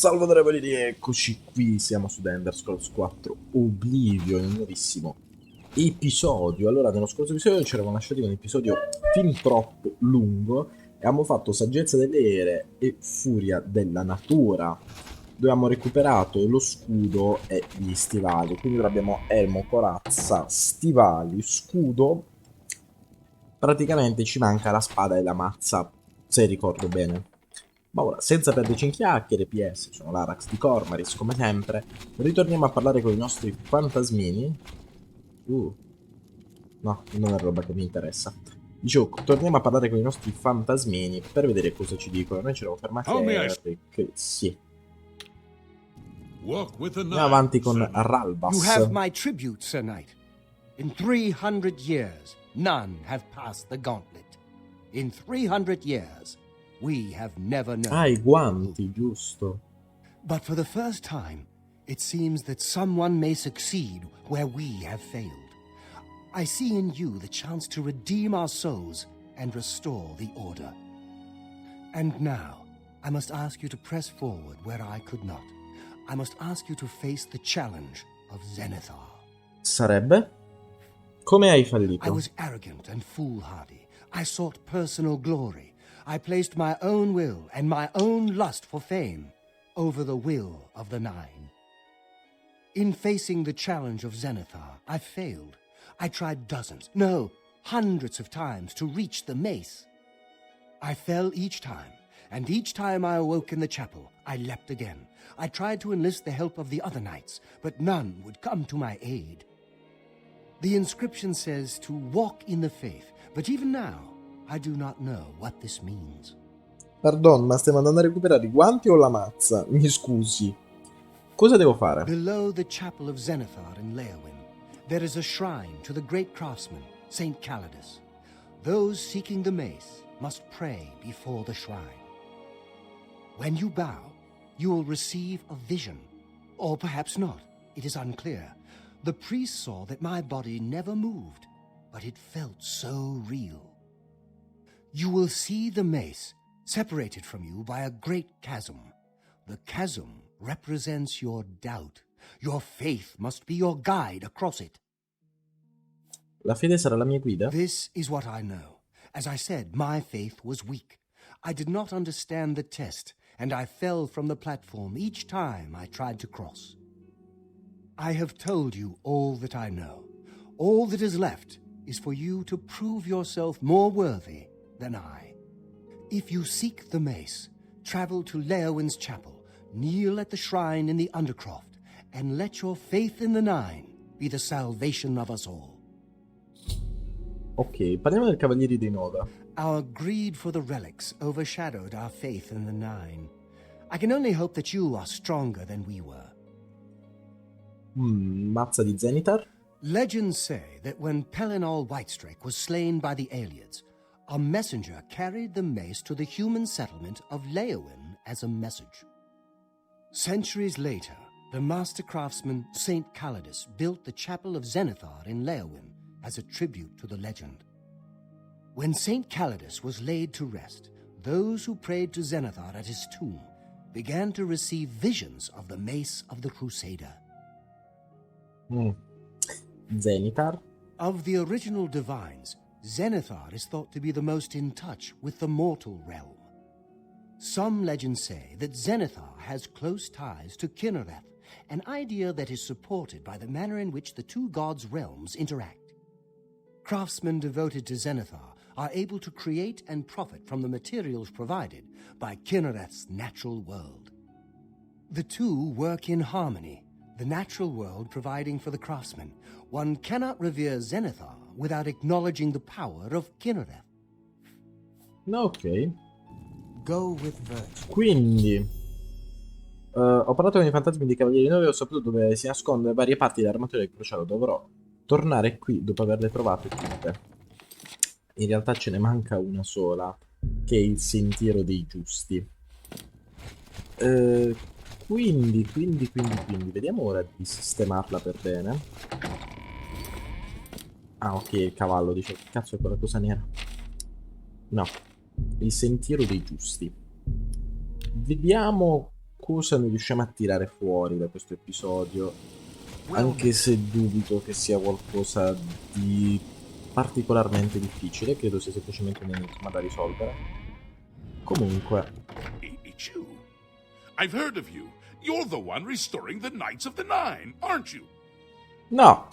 Salve Onorevoli, eccoci qui, siamo su Stendarr 4 Oblivion, un nuovissimo episodio. Allora, nello scorso episodio ci eravamo lasciati con un episodio fin troppo lungo e abbiamo fatto saggezza delle ere e furia della natura. Dovevamo recuperato lo scudo e gli stivali, quindi ora abbiamo elmo, corazza, stivali, scudo. Praticamente ci manca la spada e la mazza, se ricordo bene. Ma ora, senza perderci in chiacchiere, PS, sono Larax di Cormaris, come sempre. Ritorniamo a parlare con i nostri fantasmini. No, non è roba che mi interessa. Dicevo, torniamo a parlare con i nostri fantasmini per vedere cosa ci dicono. Noi ci eravamo fermati a Eric. Sì. Andiamo avanti con Ralbas. You have my tribute, Sir Knight. In 300 years, none have passed the gauntlet. In 300 years, we have never known. Ah, i guanti, giusto. But for the first time, it seems that someone may succeed where we have failed. I see in you the chance to redeem our souls and restore the order. And now, I must ask you to press forward where I could not. I must ask you to face the challenge of Zenithar. Sarebbe? Come hai fallito? I was arrogant and foolhardy. I sought personal glory. I placed my own will and my own lust for fame over the will of the Nine. In facing the challenge of Zenithar, I failed. I tried dozens, no, hundreds of times to reach the mace. I fell each time, and each time I awoke in the chapel, I leapt again. I tried to enlist the help of the other knights, but none would come to my aid. The inscription says to walk in the faith, but even now, I do not know what this means. Pardon, ma stiamo andando a recuperare i guanti o la mazza? Mi scusi. Cosa devo fare? Below the chapel of Zenithar in Leowyn, there is a shrine to the great craftsman, Saint Calidus. Those seeking the mace must pray before the shrine. When you bow, you will receive a vision. Or perhaps not. It is unclear. The priest saw that my body never moved, but it felt so real. You will see the mace separated from you by a great chasm. The chasm represents your doubt. Your faith must be your guide across it. La fede sarà la mia guida? This is what I know. As I said, my faith was weak. I did not understand the test, and I fell from the platform each time I tried to cross. I have told you all that I know. All that is left is for you to prove yourself more worthy than I. If you seek the mace, travel to Leowyn's chapel, kneel at the shrine in the Undercroft, and let your faith in the Nine be the salvation of us all. Ok, parliamo del Cavalieri dei Nova. Our greed for the relics overshadowed our faith in the Nine. I can only hope that you are stronger than we were. Mazza di Zenithar? Legends say that when Pellinol Whitestrake was slain by the Aelids, a messenger carried the mace to the human settlement of Leowyn as a message. Centuries later, the master craftsman Saint Calidus built the chapel of Zenithar in Leowyn as a tribute to the legend. When Saint Calidus was laid to rest, those who prayed to Zenithar at his tomb began to receive visions of the mace of the Crusader. Zenithar? Of the original divines, Zenithar is thought to be the most in touch with the mortal realm. Some legends say that Zenithar has close ties to Kinnereth, an idea that is supported by the manner in which the two gods' realms interact. Craftsmen devoted to Zenithar are able to create and profit from the materials provided by Kinnereth's natural world. The two work in harmony, the natural world providing for the craftsman. One cannot revere Zenithar without acknowledging the power of Kinnereth. Ok. Go with virtue. Quindi ho parlato con i fantasmi dei Cavalieri Nuovi e ho saputo dove si nascondono varie parti dell'armatura del crociato. Dovrò tornare qui dopo averle trovate tutte. In realtà ce ne manca una sola, che è il Sentiero dei Giusti. Quindi, vediamo ora di sistemarla per bene. Ah, ok, il cavallo, dice, che cazzo è quella cosa nera? No, il Sentiero dei Giusti. Vediamo qualcosa ne riusciamo a tirare fuori da questo episodio, anche se dubito che sia qualcosa di particolarmente difficile, credo sia semplicemente un enigma da risolvere. Comunque, It's you. I've heard of you. You're the one restoring the Knights of the Nine, aren't you? no!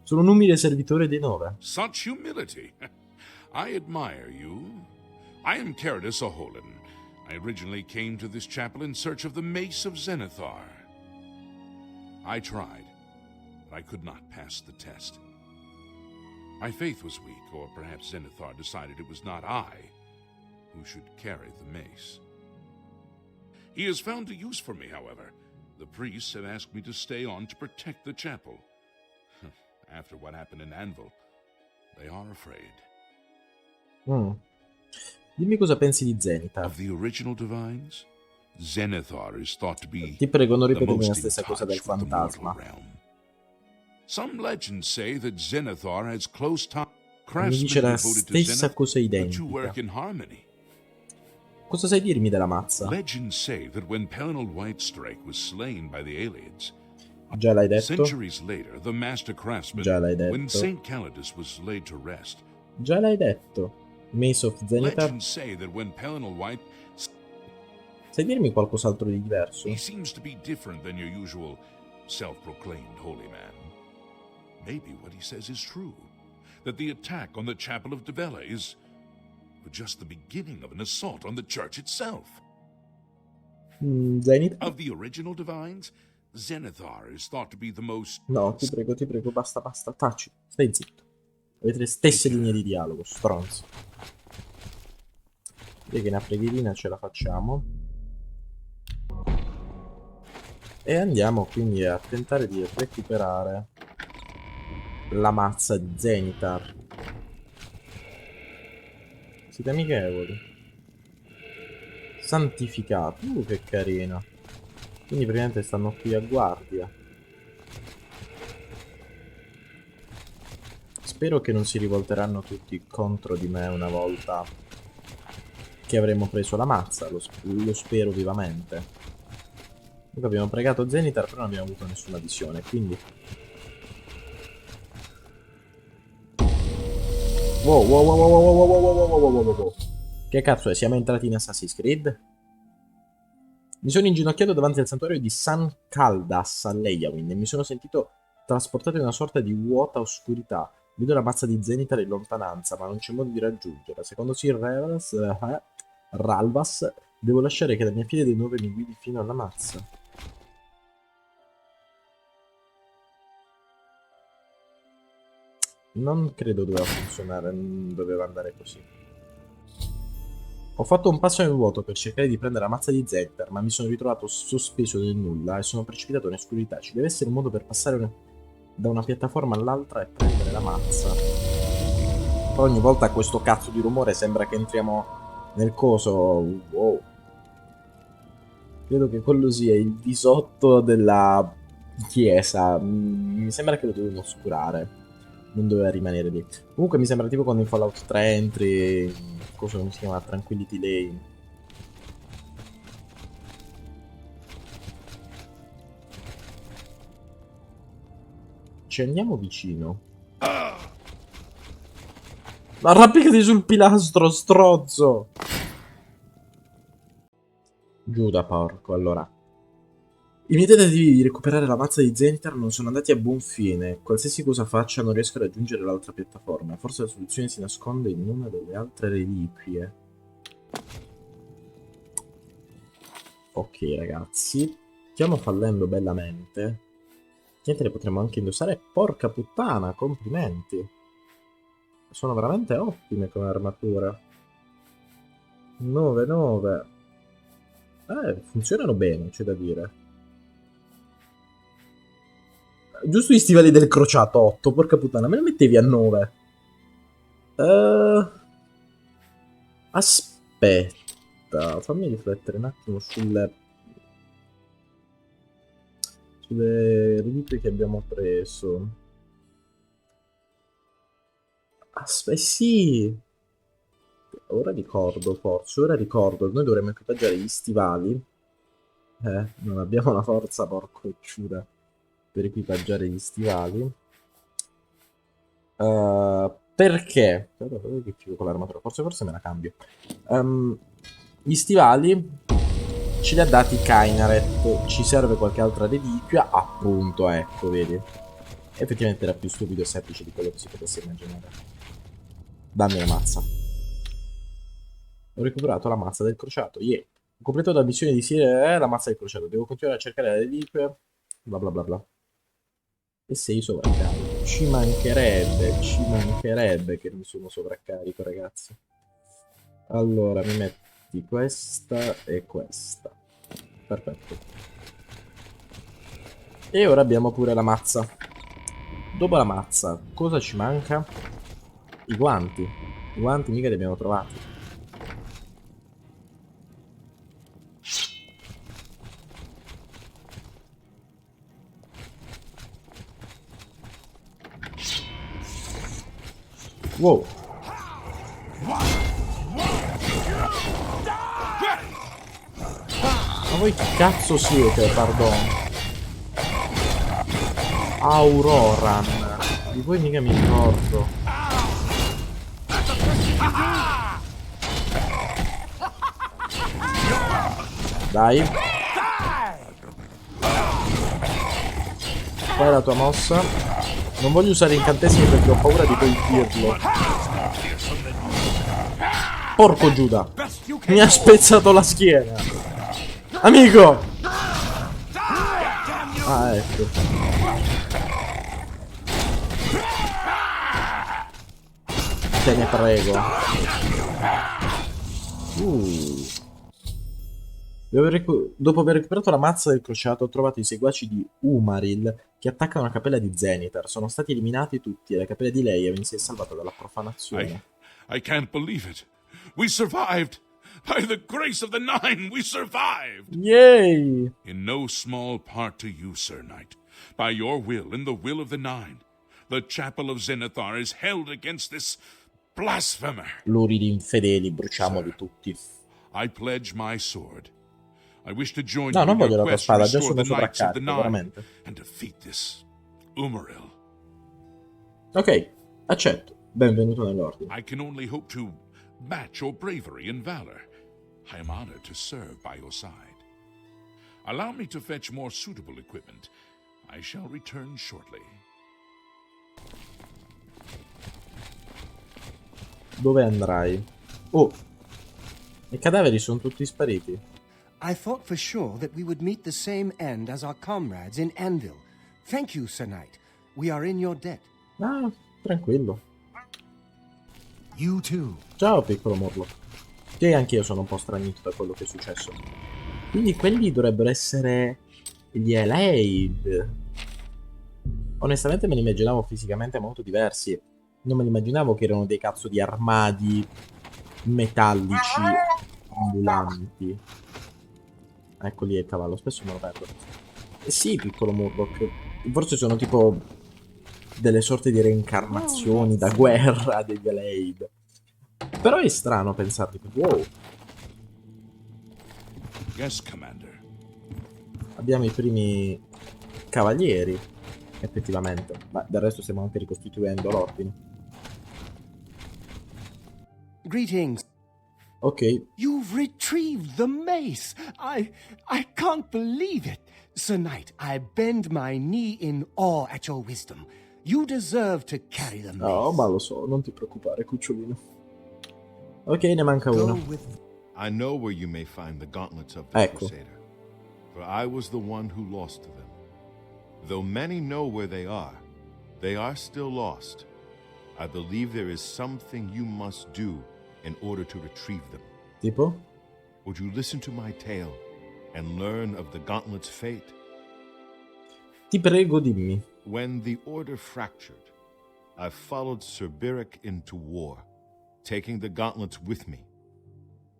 Sono un umile servitore dei Nove. Such humility. I admire you. I am Caridus Oholan. I originally came to this chapel in search of the Mace of Zenithar. I tried, but I could not pass the test. My faith was weak, or perhaps Zenithar decided it was not I who should carry the mace. He has found a use for me, however. The priests have asked me to stay on to protect the chapel. After what happened in Anvil, they are afraid. Dimmi cosa pensi di Zenithar. Of the original divines, Zenithar is thought to be Ti prego, non the ripetermi la most in stessa cosa del touch with the mortal fantasma. realm. Some legends say that Zenithar has close ties. Mi dice Craftsmen la devoted to stessa Zenith, cosa the two identica. work in harmony. Cosa sai dirmi della mazza? Legends say that when Pelennor Whitestrike was slain by the aliens, Già l'hai detto? centuries later, the master craftsman, Già l'hai detto. when Saint Calidus was laid to rest, Già l'hai detto. Mace of Zenithar? legends say that when Pelennor White, Sai dirmi qualcos'altro di diverso? he seems to be different than your usual self-proclaimed holy man. Maybe what he says is true, that the attack on the Chapel of Devella is just the beginning of an assault on the church itself. Zenithar? Of the original divines, Zenithar is thought to be the most... No, ti prego, basta, taci, stai zitto. Avete le stesse linee di dialogo, stronzi. Direi che una preghierina ce la facciamo. E andiamo quindi a tentare di recuperare la mazza di Zenithar. Siete amichevoli. Santificato. Che carino. Quindi praticamente stanno qui a guardia. Spero che non si rivolteranno tutti contro di me una volta che avremo preso la mazza. Lo spero vivamente. Comunque abbiamo pregato Zenithar, però non abbiamo avuto nessuna visione, quindi... Wow. Che cazzo è? Siamo entrati in Assassin's Creed? Mi sono inginocchiato davanti al santuario di San Caldas a Leyawiin e mi sono sentito trasportato in una sorta di vuota oscurità. Vedo la mazza di Zenithar in lontananza, ma non c'è modo di raggiungerla. Secondo Sir Ralvas, devo lasciare che la mia figlia dei Nuove mi guidi fino alla mazza. Non credo doveva funzionare, non doveva andare così. Ho fatto un passo nel vuoto per cercare di prendere la mazza di Zenithar, ma mi sono ritrovato sospeso nel nulla e sono precipitato in oscurità. Ci deve essere un modo per passare da una piattaforma all'altra e prendere la mazza. Però ogni volta questo cazzo di rumore sembra che entriamo nel coso. Wow. Credo che quello sia il di sotto della chiesa. Mi sembra che lo devono oscurare. Non doveva rimanere lì. Comunque mi sembra tipo quando in Fallout 3 entri... cosa si chiama? Tranquility Lane. Ci andiamo vicino. Arrampicati sul pilastro, strozzo! Giù da porco, allora. I miei tentativi di recuperare la mazza di Zenithar non sono andati a buon fine. Qualsiasi cosa faccia non riesco a raggiungere l'altra piattaforma. Forse la soluzione si nasconde in una delle altre reliquie. Ok ragazzi, stiamo fallendo bellamente. Niente, le potremmo anche indossare. Porca puttana, complimenti. Sono veramente ottime come armature. 9. Funzionano bene, c'è da dire. Giusto gli stivali del crociato 8, porca puttana, me lo mettevi a 9. Aspetta, fammi riflettere un attimo sulle reliquie che abbiamo preso. Aspetta, sì. Ora ricordo, forse, noi dovremmo equipaggiare gli stivali Non abbiamo la forza, porco ciuda, per equipaggiare gli stivali. Perché? Aspetta, che figo con l'armatura. Forse me la cambio. Gli stivali ce li ha dati Kainaret. Ci serve qualche altra reliquia? Appunto, ecco, vedi. Effettivamente era più stupido e semplice di quello che si potesse immaginare. Dammi la mazza. Ho recuperato la mazza del crociato. Yeah. Ho completato la missione di Sire la mazza del crociato. Devo continuare a cercare le reliquie. Bla bla bla bla. E sei sovraccarico. Ci mancherebbe che non sono sovraccarico, ragazzi. Allora, mi metti questa e questa. Perfetto. E ora abbiamo pure la mazza. Dopo la mazza, cosa ci manca? I guanti. I guanti mica li abbiamo trovati. Wow. Ma voi chi cazzo siete, pardon? Auroran. Di voi mica mi ricordo. Dai. Qual è la tua mossa? Non voglio usare incantesimi perché ho paura di colpirlo. Porco Giuda. Mi ha spezzato la schiena. Amico. Ah, ecco. Te ne prego. Dopo aver recuperato la mazza del crociato ho trovato i seguaci di Umaril che attaccano la cappella di Zenithar. Sono stati eliminati tutti e la cappella di Leia si è salvata dalla profanazione. I can't believe it. We survived. By the grace of the Nine, we survived. Yay! In no small part to you, Sir Knight. By your will and the will of the Nine, the chapel of Zenithar is held against this blasphemer. Luri di infedeli, bruciamoli tutti. I pledge my sword. I wish to join No, you non in your voglio la tua quest to spada, già restore sono the Knights of the sovraccarico, Nine veramente. and defeat this Umaril. Ok, accetto. Benvenuto nell'ordine. I can only hope to match your bravery and valor. I am honored to serve by your side. Allow me to fetch more suitable equipment. I shall return shortly. Dove andrai? Oh, i cadaveri sono tutti spariti. I thought for sure that we would meet the same end as our comrades in Anvil. Thank you, Sir Knight. We are in your debt. Ah, tranquillo. You too. Ciao, piccolo Morlock. Che anch'io sono un po' stranito da quello che è successo. Quindi quelli dovrebbero essere gli Eleid. Onestamente me li immaginavo fisicamente molto diversi. Non me li immaginavo che erano dei cazzo di armadi metallici ambulanti. Ecco lì è il cavallo, spesso me lo perdo. Sì, piccolo Murloc. Forse sono tipo delle sorte di reincarnazioni da guerra degli Eleid. Però è strano pensarli. Wow. Yes, Commander. Abbiamo i primi cavalieri, effettivamente. Ma del resto stiamo anche ricostituendo l'ordine. Greetings. Ok. You've retrieved the mace. I can't believe it. Sir Knight, I bend my knee in awe at your wisdom. You deserve to carry the mace. Oh, ma lo so, non ti preoccupare, cucciolino. Ok, ne manca uno. I know where you may find the gauntlets of the Ecco. Crusader, for I was the one who lost them. Though many know where they are still lost. I believe there is something you must do in order to retrieve them. Tipo? Would you listen to my tale and learn of the gauntlet's fate? Ti prego, dimmi. When the Order fractured, I followed Sir Beric into war, taking the gauntlets with me.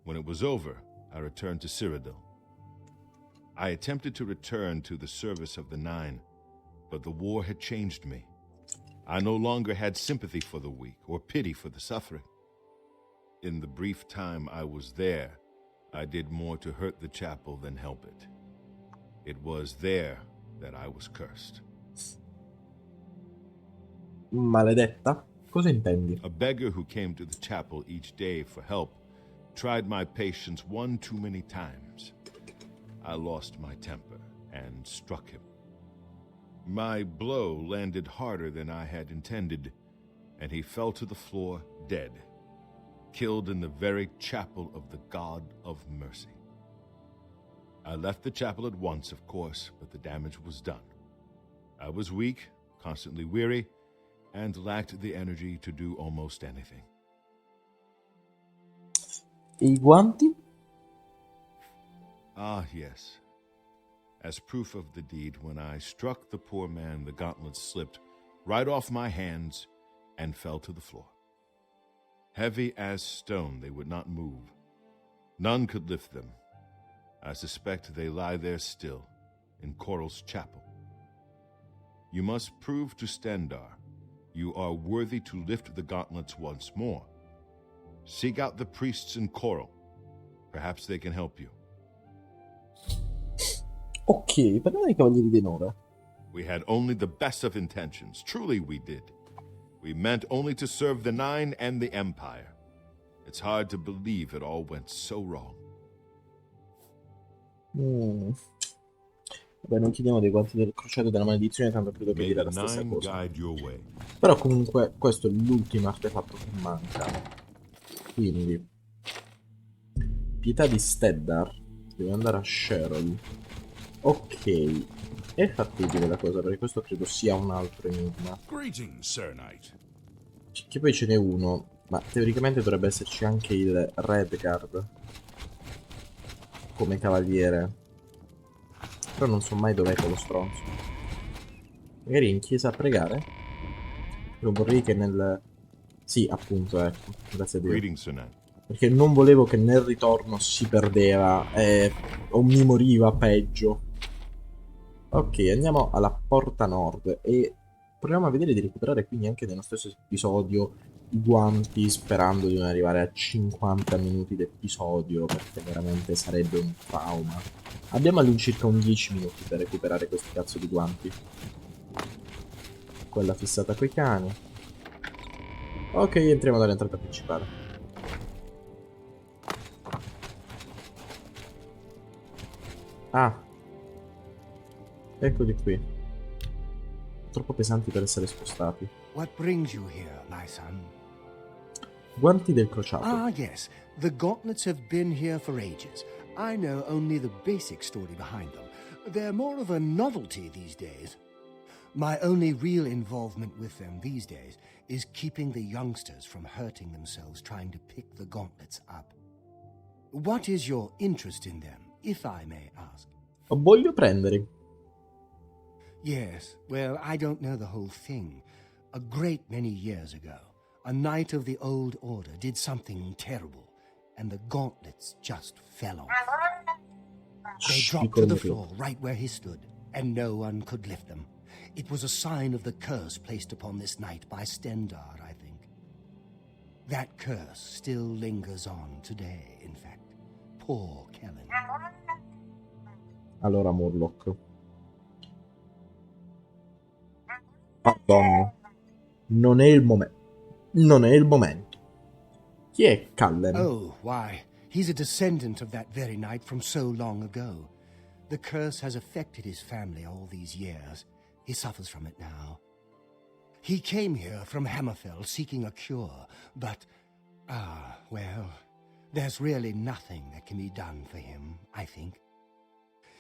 When it was over, I returned to Cyrodiil. I attempted to return to the service of the Nine, but the war had changed me. I no longer had sympathy for the weak or pity for the suffering. In the brief time I was there, I did more to hurt the chapel than help it. It was there that I was cursed. Maledetta? Cosa intendi? A beggar who came to the chapel each day for help tried my patience one too many times. I lost my temper and struck him. My blow landed harder than I had intended, and he fell to the floor dead, killed in the very chapel of the God of Mercy. I left the chapel at once, of course, but the damage was done. I was weak, constantly weary, and lacked the energy to do almost anything. E I guanti? Ah, yes. As proof of the deed, when I struck the poor man, the gauntlets slipped right off my hands and fell to the floor. Heavy as stone, they would not move. None could lift them. I suspect they lie there still, in Coral's chapel. You must prove to Stendarr you are worthy to lift the gauntlets once more. Seek out the priests in Coral. Perhaps they can help you. Ok, parliamo dei Cavalieri d'Onore. We had only the best of intentions. Truly we did. We meant only to serve the Nine and the Empire. It's hard to believe it all went so wrong. Vabbè, non chiediamo dei guanti del crociato della maledizione, tanto credo che May dirà the la stessa Nine cosa. guide your way. Però comunque questo è l'ultimo artefatto che manca. Quindi Pietà di Stendarr. Devo andare a Sherol. Ok. È fattibile la cosa, perché questo credo sia un altro enigma. Greetings, Sir Knight. Che poi ce n'è uno, ma teoricamente dovrebbe esserci anche il Redguard come cavaliere. Però non so mai dov'è quello stronzo. Magari in chiesa a pregare? Io vorrei che nel... Sì, appunto, ecco. Grazie a Dio. Greetings, Sir Knight. Perché non volevo che nel ritorno si perdeva o mi moriva peggio. Ok, andiamo alla porta nord e proviamo a vedere di recuperare quindi anche nello stesso episodio i guanti, sperando di non arrivare a 50 minuti d'episodio, perché veramente sarebbe un trauma. Abbiamo all'incirca un 10 minuti per recuperare questi cazzo di guanti. Quella fissata coi cani. Ok, entriamo dall'entrata principale. Ah, eccoli qui. Troppo pesanti per essere spostati. What brings you here, my son? Guanti del crociato. Ah, yes. The gauntlets have been here for ages. I know only the basic story behind them. They're more of a novelty these days. My only real involvement with them these days is keeping the youngsters from hurting themselves trying to pick the gauntlets up. What is your interest in them, if I may ask? Voglio prendere. Yes, well, I don't know the whole thing. A great many years ago, a knight of the old order did something terrible, and the gauntlets just fell off. They dropped to the floor right where he stood, and no one could lift them. It was a sign of the curse placed upon this knight by Stendarr, I think. That curse still lingers on today, in fact. Poor Kellen. Allora, Murloc. Pardon. Non è il momento. Non è il momento. Chi è Cullen? Oh, why, he's a descendant of that very knight from so long ago. The curse has affected his family all these years. He suffers from it now. He came here from Hammerfell seeking a cure, but, well, there's really nothing that can be done for him, I think.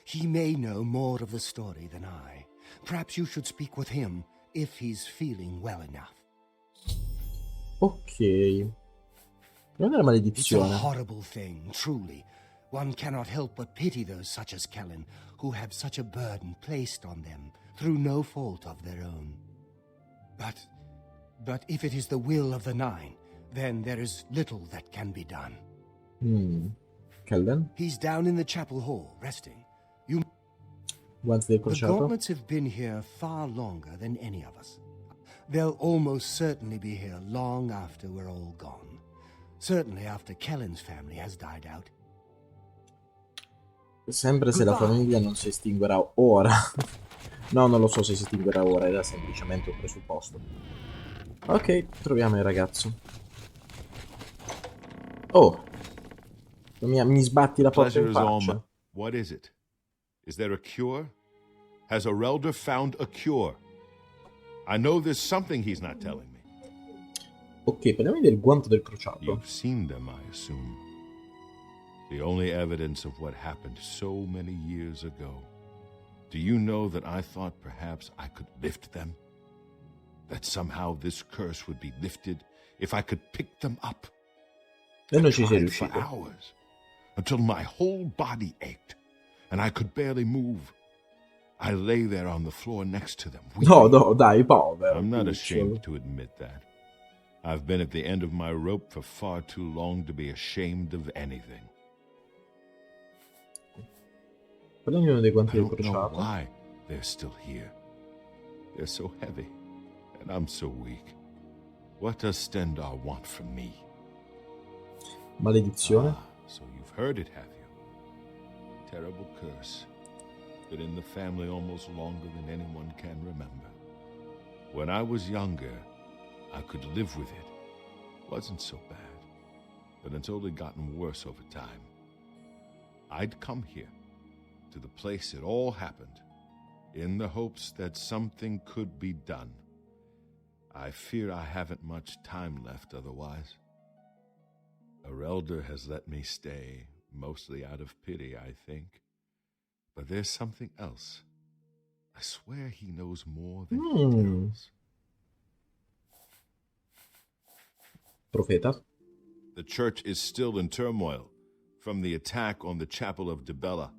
He may know more of the story than I. Perhaps you should speak with him if he's feeling well enough. Ok. Non è la It's a maledizione. horrible thing, truly. One cannot help but pity those such as Kellen, who have such a burden placed on them through no fault of their own. But if it is the will of the Nine, then there is little that can be done. Cullen? He's down in the chapel hall, resting. You Guanti del The crociato. gauntlets have been here far longer than any of us. They'll almost certainly be here long after we're all gone. Certainly after Kellen's family has died out. Sempre se la famiglia non si estinguerà ora. No, non lo so se si estinguerà ora, era semplicemente un presupposto. Ok, troviamo il ragazzo. Oh, mi sbatti la porta in Pleasure is all faccia. What is it? Is there a cure? Has Orelder found a cure? I know there's something he's not telling me. Ok, parliamo del guanto del crociato. You've seen them, I assume. The only evidence of what happened so many years ago. Do you know that I thought perhaps I could lift them? That somehow this curse would be lifted if I could pick them up? E non ci sei Tried for riuscito. hours, until my whole body ached, and I could barely move. I lay there on the floor next to them, No, weeping. no, dai, povero. I'm not cucciolo. ashamed to admit that. I've been at the end of my rope for far too long to be ashamed of anything. Parliamo dei I guanti del don't know crociato. why they're still here. They're so heavy, and I'm so weak. What does Stendarr want from me? Maledizione. So you've heard it, have you? Terrible curse. Been in the family almost longer than anyone can remember. When I was younger, I could live with it. Wasn't so bad. But it's only gotten worse over time. I'd come here, to the place it all happened, in the hopes that something could be done. I fear I haven't much time left otherwise. Orelder has let me stay, mostly out of pity, I think. But there's something else. I swear he knows more than he tells. Profeta. The church is still in turmoil from the attack on the chapel of Dibella.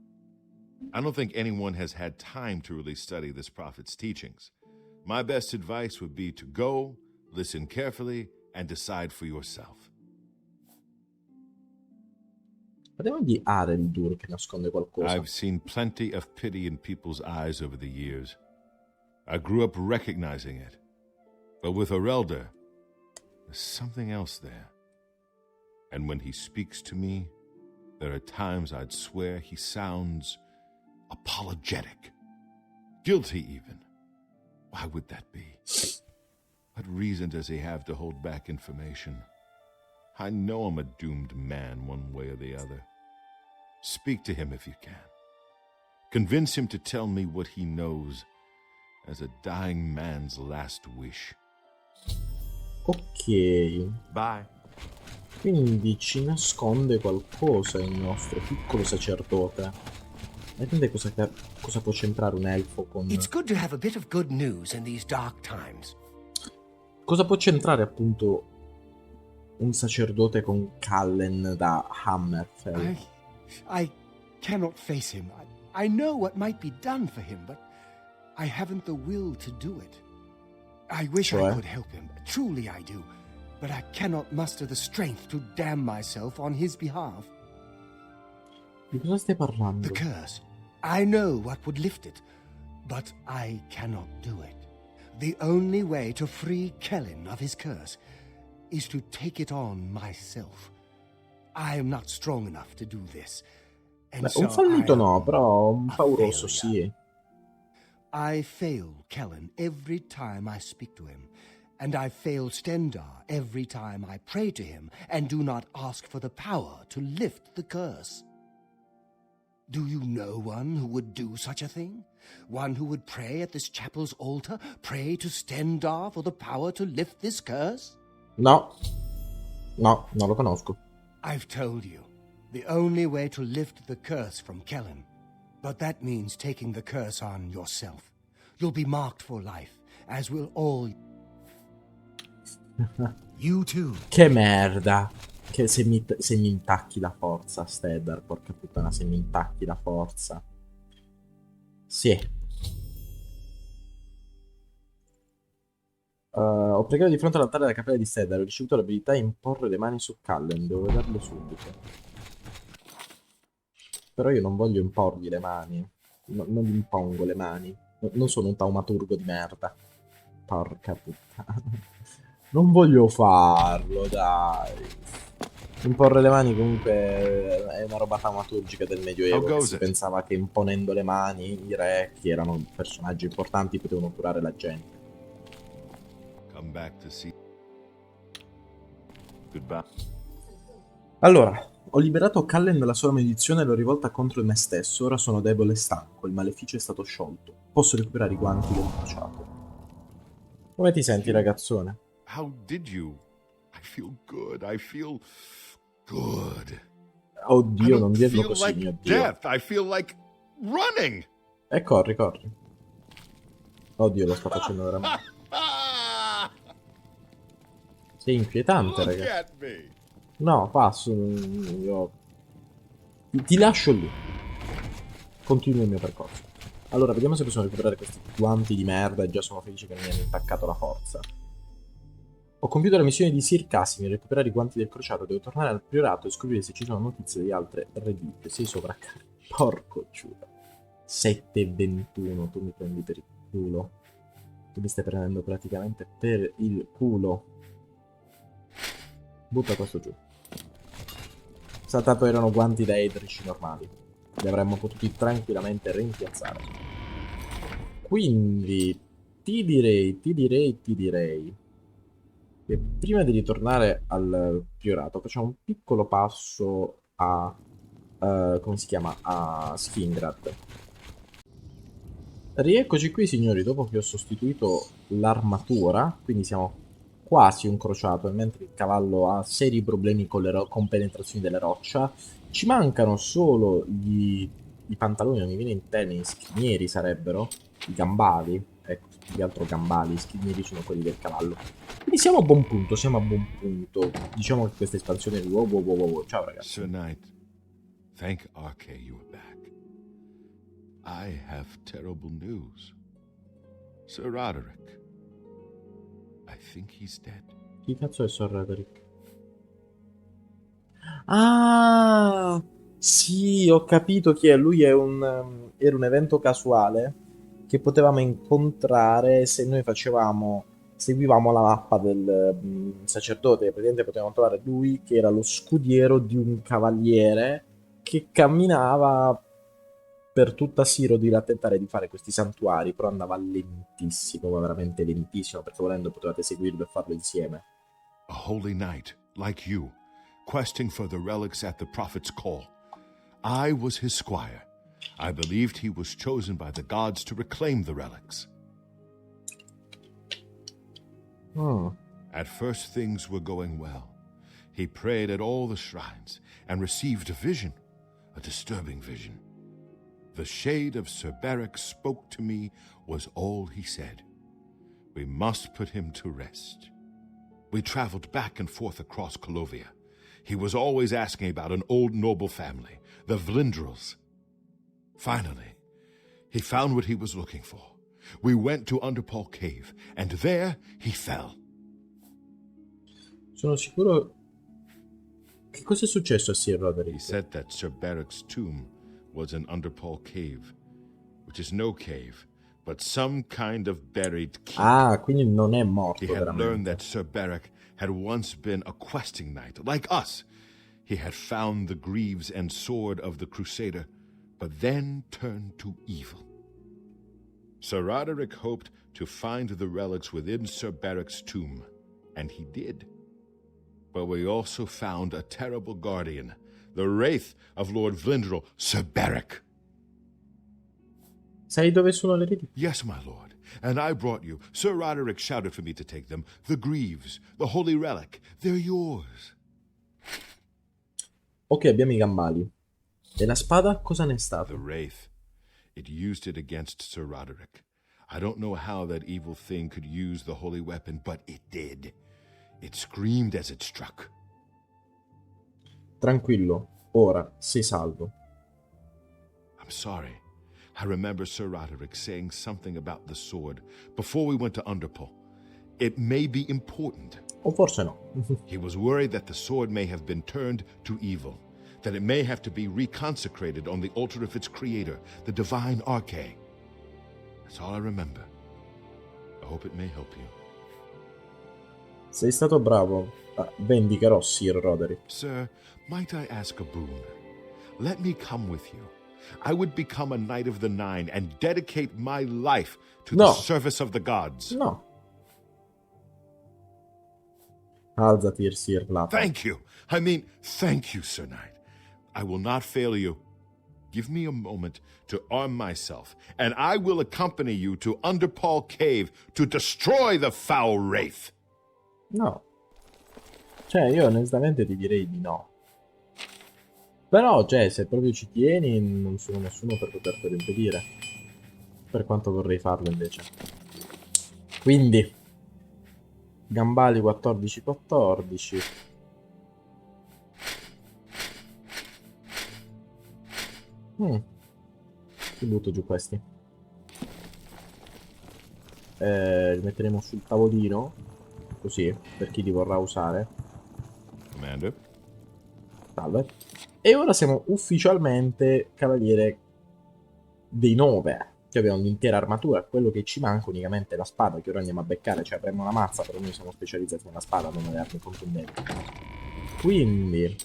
I don't think anyone has had time to really study this prophet's teachings. My best advice would be to go, listen carefully, and decide for yourself. Parliamo di Arendur che nasconde qualcosa. I've seen plenty of pity in people's eyes over the years. I grew up recognizing it. But with Orelder, there's something else there. And when he speaks to me, there are times I'd swear he sounds apologetic. Guilty, even. Why would that be? What reason does he have to hold back information? I know I'm a doomed man one way or the other. Speak to him if you can. Convince him to tell me what he knows as a dying man's last wish. Ok. Bye. Quindi ci nasconde qualcosa il nostro piccolo sacerdote. Vedete cosa può c'entrare un elfo con... It's good to have a bit of good news in these dark times. Cosa può c'entrare appunto un sacerdote con Cullen da Hammerfell? I cannot face him. I know what might be done for him, but I haven't the will to do it. I wish I could help him. Truly I do. But I cannot muster the strength to damn myself on his behalf. Di cosa stai parlando? The curse. I know what would lift it, but I cannot do it. The only way to free Kellen of his curse is to take it on myself. I am not strong enough to do this. And Beh, so un fallito I am no, però un a pauroso failure. sì. I fail Kellen every time I speak to him, and I fail Stendarr every time I pray to him and do not ask for the power to lift the curse. Do you know one who would do such a thing? One who would pray at this chapel's altar, pray to Stendarr for the power to lift this curse? No, non lo conosco. I've told you, the only way to lift the curse from Kellen. But that means taking the curse on yourself. You'll be marked for life, as will all... You too. Che merda. Che se mi intacchi la forza, Stendarr, porca puttana, se mi intacchi la forza. Sì. Ho pregato di fronte all'altare della cappella di Stendarr, ho ricevuto l'abilità di imporre le mani su Cullen, devo vederle subito. Però io non voglio imporgli le mani, non gli impongo le mani, non sono un taumaturgo di merda. Porca puttana. Non voglio farlo, dai. Imporre le mani comunque è una roba taumaturgica del How Medioevo, che goes si it? pensava che imponendo le mani i re, che erano personaggi importanti, potevano curare la gente. Come back to see. Goodbye. Allora, ho liberato Cullen dalla sua maledizione e l'ho rivolta contro me stesso. Ora sono debole e stanco. Il maleficio è stato sciolto. Posso recuperare i guanti del crociato. Come ti senti, ragazzone? How did you? I feel good. I feel good. I Oddio, non don't dirlo feel così, like mio Dio. death. I feel like running. E corri, corri. Oddio, lo sta facendo veramente. Sei inquietante, Look ragazzi. at me. No, passo. Io... Ti lascio lì. Continuo il mio percorso. Allora, vediamo se possiamo recuperare questi guanti di merda e già sono felice che non mi hanno intaccato la forza. Ho compiuto la missione di Sir Casimir, recuperare i guanti del crociato, devo tornare al priorato e scoprire se ci sono notizie di altre redite. Sei sovraccarico. Porco giuro. 7:21, tu mi prendi per il culo. Tu mi stai prendendo praticamente per il culo. Butta questo giù. Tanto erano guanti da idrici normali. Li avremmo potuti tranquillamente rimpiazzare. Quindi ti direi che prima di ritornare al priorato facciamo un piccolo passo a come si chiama? A Skingrad. Rieccoci qui, signori, dopo che ho sostituito l'armatura, quindi siamo quasi un crociato, e mentre il cavallo ha seri problemi con le con penetrazioni delle roccia, ci mancano solo i pantaloni, non mi viene in termini, schinieri sarebbero, i gambali, ecco, più che altro gambali, i schinieri sono quelli del cavallo. Quindi siamo a buon punto, siamo a buon punto. Diciamo che questa espansione... Wow. Ciao ragazzi. Sir Knight, thank Arke you are back. I have terrible news. Sir Roderick, I think he's dead. Chi cazzo è Sir Roderick? Ah, sì, ho capito chi è. Lui è era un evento casuale che potevamo incontrare se noi seguivamo la mappa del sacerdote. Praticamente potevamo trovare lui che era lo scudiero di un cavaliere che camminava per tutta Sirodi a tentare di fare questi santuari, però andava lentissimo, ma veramente lentissimo, perché volendo potevate seguirlo e farlo insieme. A holy knight like you, questing for the relics at the prophet's call. I was his squire. I believed he was chosen by the gods to reclaim the relics. At first things were going well. He prayed at all the shrines and received a vision, a disturbing vision. The shade of Sir Beric spoke to me was all he said. We must put him to rest. We traveled back and forth across Colovia. He was always asking about an old noble family, the Vlindrels. Finally, he found what he was looking for. We went to Underpaw Cave, and there he fell. Sono sicuro... Che cosa è successo a Sir Roderick? He said that Sir Beric's tomb was in Underpaw Cave, which is no cave, but some kind of buried keep. Ah, quindi non è morto He had veramente. learned that Sir Beric had once been a questing knight, like us. He had found the greaves and sword of the Crusader, but then turned to evil. Sir Roderick hoped to find the relics within Sir Beric's tomb, and he did. But we also found a terrible guardian, the wraith of Lord Vlindrel, Sir Beric. Sai dove sono le redite? Yes, my lord, and I brought you. Sir Roderick shouted for me to take them. The greaves, the holy relic, they're yours. Ok, abbiamo i gambali. E la spada cosa ne è The stato? wraith, it used it against Sir Roderick. I don't know how that evil thing could use the holy weapon, but it did. It screamed as it struck. Tranquillo, ora sei salvo. I'm sorry. I remember Sir Roderick saying something about the sword before we went to Underpaw. It may be important. O forse no. He was worried that the sword may have been turned to evil, that it may have to be reconsecrated on the altar of its creator, the divine Arche. That's all I remember. I hope it may help you. Sei stato bravo Vendicherò Sir Roderick. Sir, might I ask a boon? Let me come with you. I would become a Knight of the Nine and dedicate my life to No. the service of the gods. No. Alzati, Sir Lata. Thank you. I mean, thank you, Sir Knight. I will not fail you. Give me a moment to arm myself, and I will accompany you to Underpaw Cave to destroy the foul wraith. No. Cioè, io onestamente ti direi di no. Però, cioè, se proprio ci tieni, non sono nessuno per potertelo impedire. Per quanto vorrei farlo, invece. Quindi, Gambali 14-14. Ti butto giù questi. Li metteremo sul tavolino, così, per chi li vorrà usare. Commander. Salve. E ora siamo ufficialmente cavaliere dei 9. Che abbiamo l'intera armatura. Quello che ci manca unicamente è la spada, che ora andiamo a beccare. Cioè avremo una mazza, però noi siamo specializzati nella spada, non nelle armi contundenti. Quindi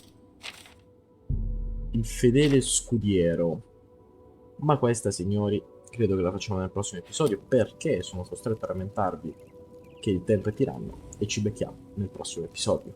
il fedele scudiero. Ma questa, signori, credo che la facciamo nel prossimo episodio, perché sono costretto a rammentarvi che il tempo è tiranno, e ci becchiamo nel prossimo episodio.